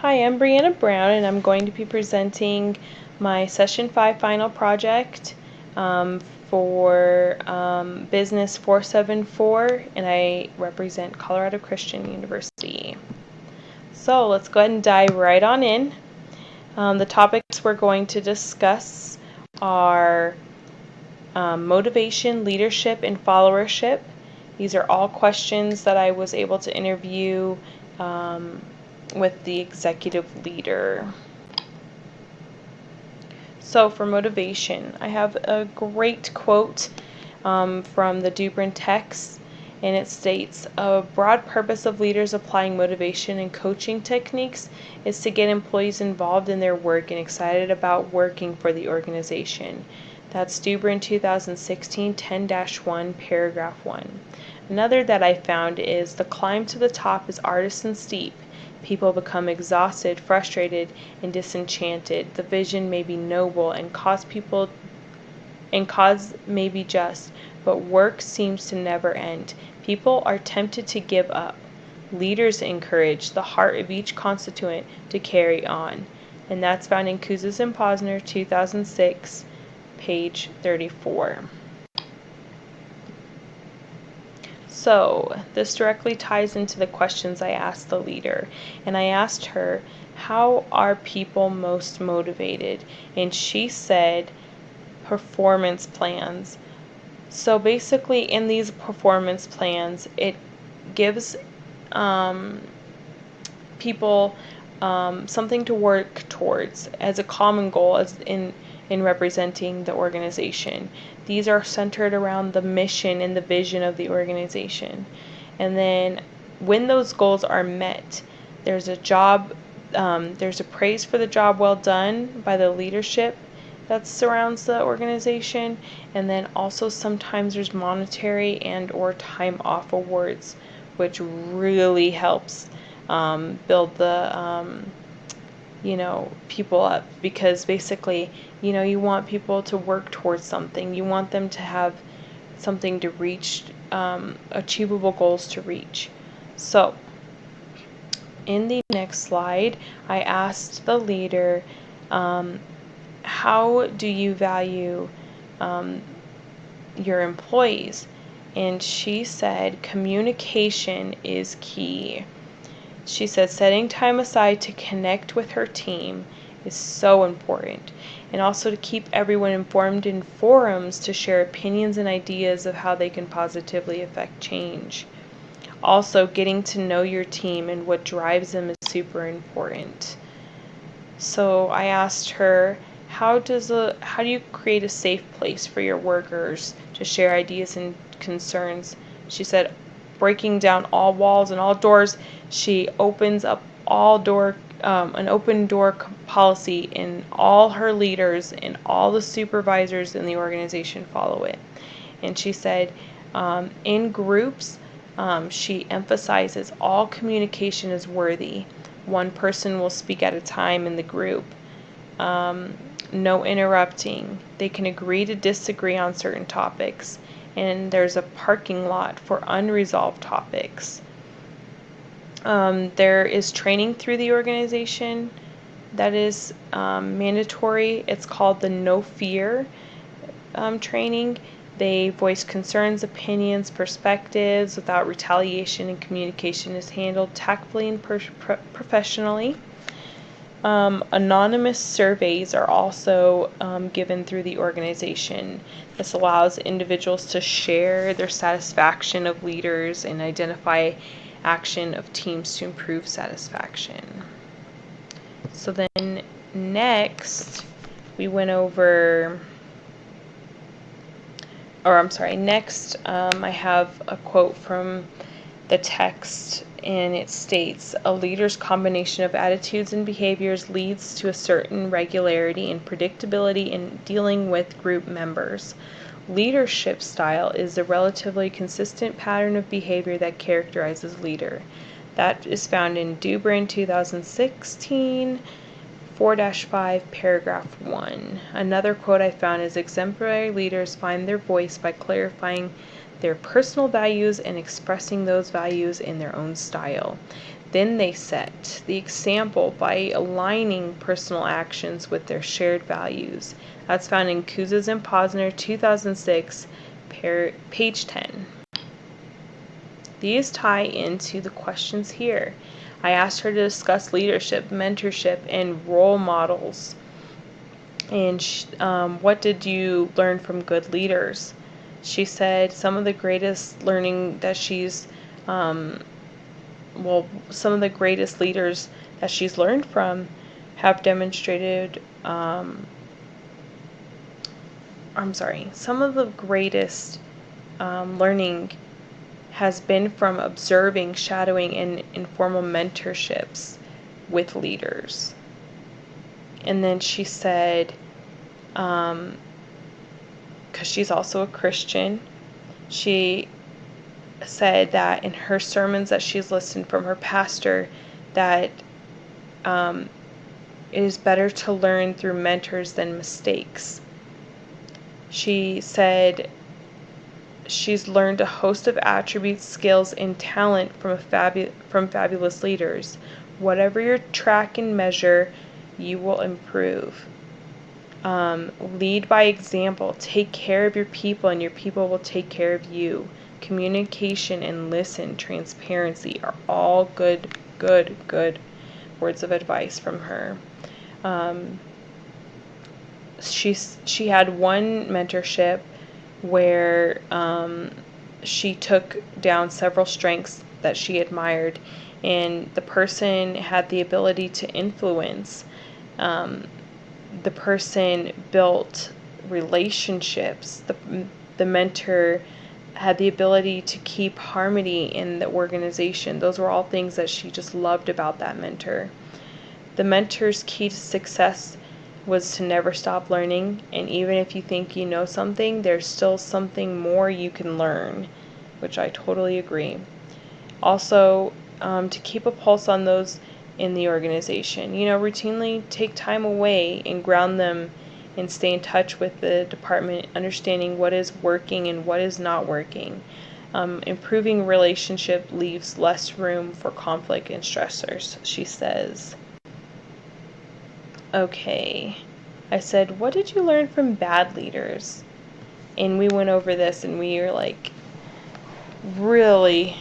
Hi, I'm Brianna Brown, and I'm going to be presenting my Session 5 final project for Business 474, and I represent Colorado Christian University. So let's go ahead and dive right on in. The topics we're going to discuss are motivation, leadership, and followership. These are all questions that I was able to interview with the executive leader. So for motivation, I have a great quote from the Dubrin text, and it states, "A broad purpose of leaders applying motivation and coaching techniques is to get employees involved in their work and excited about working for the organization." That's Dubrin 2016 10-1, paragraph 1. Another that I found is, "The climb to the top is arduous and steep. People become exhausted, frustrated, and disenchanted. The vision may be noble and cause may be just, but work seems to never end. People are tempted to give up. Leaders encourage the heart of each constituent to carry on." And that's found in Kouzes and Posner, 2006, page 34. So this directly ties into the questions I asked the leader, and I asked her, how are people most motivated? And she said, performance plans. So basically in these performance plans, it gives people something to work towards as a common goal as in representing the organization. These are centered around the mission and the vision of the organization. And then when those goals are met, there's a praise for the job well done by the leadership that surrounds the organization, and then also sometimes there's monetary and or time off awards, which really helps build the people up, because basically you want people to work towards something. You want them to have something to reach, achievable goals to reach. So in the next slide, I asked the leader, how do you value your employees? And she said communication is key. She said setting time aside to connect with her team is so important, and also to keep everyone informed in forums to share opinions and ideas of how they can positively affect change. Also, getting to know your team and what drives them is super important. So I asked her, how do you create a safe place for your workers to share ideas and concerns? She said, breaking down all walls and all doors. She opens up an open door policy, and all her leaders and all the supervisors in the organization follow it. And she said, in groups, she emphasizes all communication is worthy. One person will speak at a time in the group. No interrupting. They can agree to disagree on certain topics, and there's a parking lot for unresolved topics. There is training through the organization that is mandatory. It's called the No Fear training. They voice concerns, opinions, perspectives without retaliation, and communication is handled tactfully and professionally. Anonymous surveys are also given through the organization. This allows individuals to share their satisfaction of leaders and identify action of teams to improve satisfaction. So then next we went over, I have a quote from the text, and it states, "A leader's combination of attitudes and behaviors leads to a certain regularity and predictability in dealing with group members. Leadership style is the relatively consistent pattern of behavior that characterizes leader." That is found in Dubrin 2016, 4-5, paragraph 1. Another quote I found is, "Exemplary leaders find their voice by clarifying their personal values and expressing those values in their own style." Then they set the example by aligning personal actions with their shared values. That's found in Kouzes and Posner, 2006, page 10. These tie into the questions here. I asked her to discuss leadership, mentorship, and role models. And what did you learn from good leaders? She said some of the greatest learning that some of the greatest leaders that she's learned from have demonstrated, some of the greatest learning has been from observing, shadowing, and informal mentorships with leaders. And then she said, because she's also a Christian, she said that in her sermons that she's listened from her pastor, that it is better to learn through mentors than mistakes. She said she's learned a host of attributes, skills, and talent from fabulous leaders. Whatever your track and measure, you will improve. Lead by example. Take care of your people, and your people will take care of you. Communication and listen, transparency are all good words of advice from her. She had one mentorship where she took down several strengths that she admired, and the person had the ability to influence. The person built relationships. The mentor had the ability to keep harmony in the organization. Those were all things that she just loved about that mentor. The mentor's key to success was to never stop learning, and even if you think you know something, there's still something more you can learn, which I totally agree. Also, to keep a pulse on those in the organization. Routinely take time away and ground them and stay in touch with the department, understanding what is working and what is not working. Improving relationship leaves less room for conflict and stressors, she says. Okay, I said, what did you learn from bad leaders? And we went over this and we were like really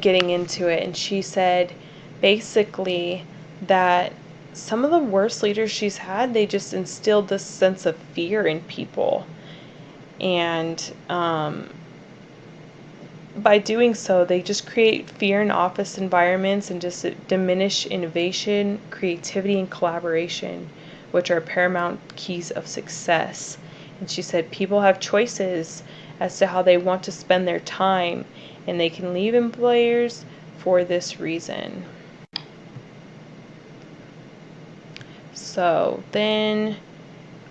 getting into it. And she said basically that some of the worst leaders she's had, they just instilled this sense of fear in people. And by doing so, they just create fear in office environments and just diminish innovation, creativity, and collaboration, which are paramount keys of success. And she said people have choices as to how they want to spend their time, and they can leave employers for this reason. So then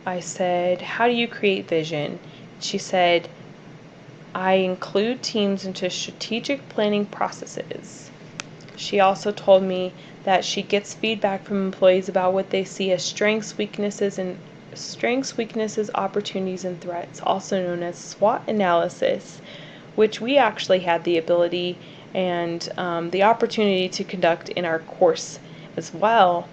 I said, how do you create vision? She said, I include teams into strategic planning processes. She also told me that she gets feedback from employees about what they see as strengths, weaknesses, opportunities, and threats, also known as SWOT analysis, which we actually had the ability and the opportunity to conduct in our course as well.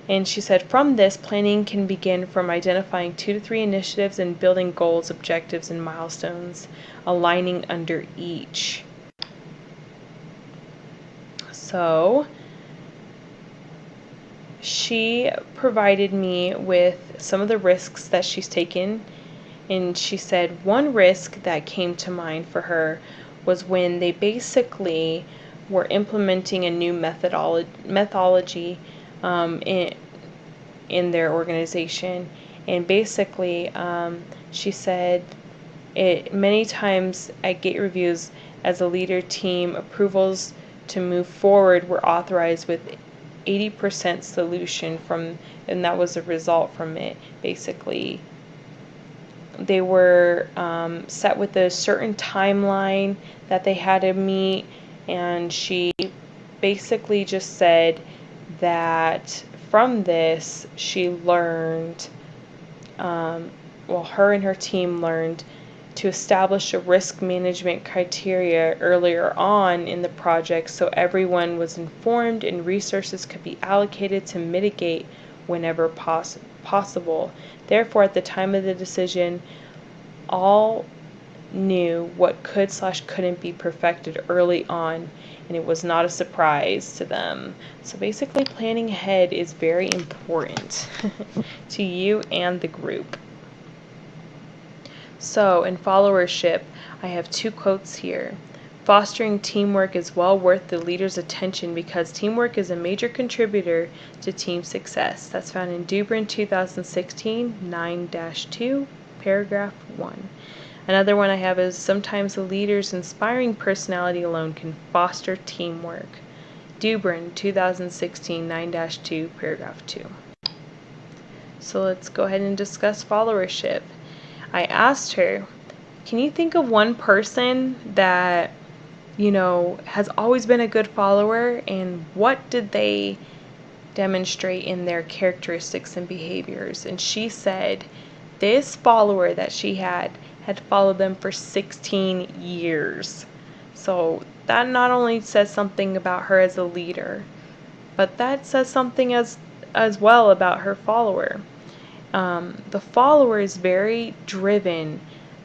And she said from this, planning can begin from identifying 2 to 3 initiatives and building goals, objectives, and milestones, aligning under each. So she provided me with some of the risks that she's taken. And she said one risk that came to mind for her was when they basically were implementing a new methodology in their organization. And basically, she said many times at gate reviews as a leader team, approvals to move forward were authorized with 80% solution and that was a result from it. Basically, they were set with a certain timeline that they had to meet, and she basically just said that from this she learned, her and her team learned to establish a risk management criteria earlier on in the project so everyone was informed and resources could be allocated to mitigate whenever possible. Therefore, at the time of the decision, all knew what could/couldn't be perfected early on, and it was not a surprise to them. So basically, planning ahead is very important to you and the group. So in followership, I have 2 quotes here. Fostering teamwork is well worth the leader's attention because teamwork is a major contributor to team success. That's found in Dubrin 2016 9-2, paragraph 1. Another one I have is sometimes a leader's inspiring personality alone can foster teamwork. Dubrin 2016 9-2, paragraph 2. So let's go ahead and discuss followership. I asked her, can you think of one person that, has always been a good follower, and what did they demonstrate in their characteristics and behaviors? And she said this follower that she had followed them for 16 years. So that not only says something about her as a leader, but that says something as well about her follower. The follower is very driven,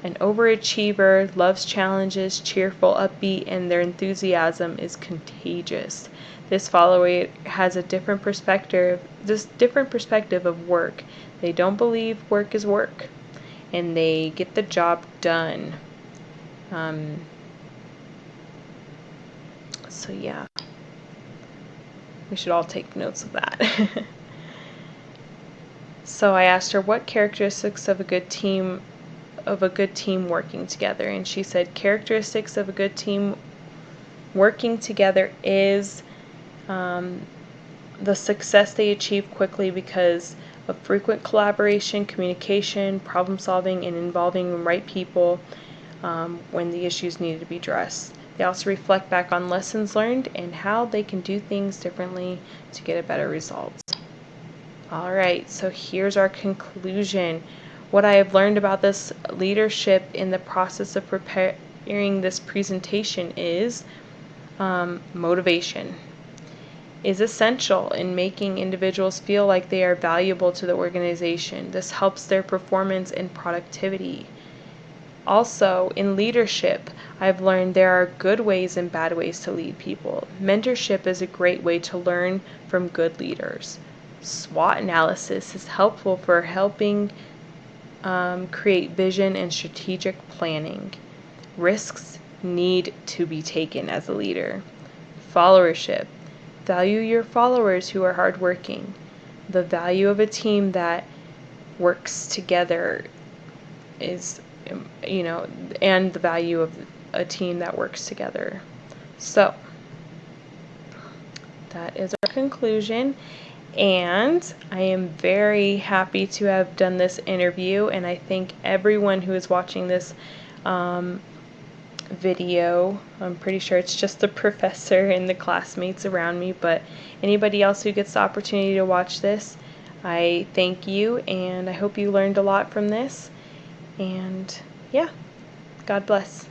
an overachiever, loves challenges, cheerful, upbeat, and their enthusiasm is contagious. This follower has a different perspective of work. They don't believe work is work, and they get the job done. So yeah, we should all take notes of that. So I asked her what characteristics of a good team working together, and she said characteristics of a good team working together is the success they achieve quickly because of frequent collaboration, communication, problem solving, and involving the right people when the issues needed to be addressed. They also reflect back on lessons learned and how they can do things differently to get a better result. Alright, so here's our conclusion. What I have learned about this leadership in the process of preparing this presentation is motivation is essential in making individuals feel like they are valuable to the organization. This helps their performance and productivity. Also, in leadership, I've learned there are good ways and bad ways to lead people. Mentorship is a great way to learn from good leaders. SWOT analysis is helpful for helping create vision and strategic planning. Risks need to be taken as a leader. Followership. Value your followers who are hardworking. The value of a team that works together is, and the value of a team that works together. So, that is our conclusion. And I am very happy to have done this interview, and I thank everyone who is watching this video. I'm pretty sure it's just the professor and the classmates around me, but anybody else who gets the opportunity to watch this, I thank you, and I hope you learned a lot from this. And yeah, God bless.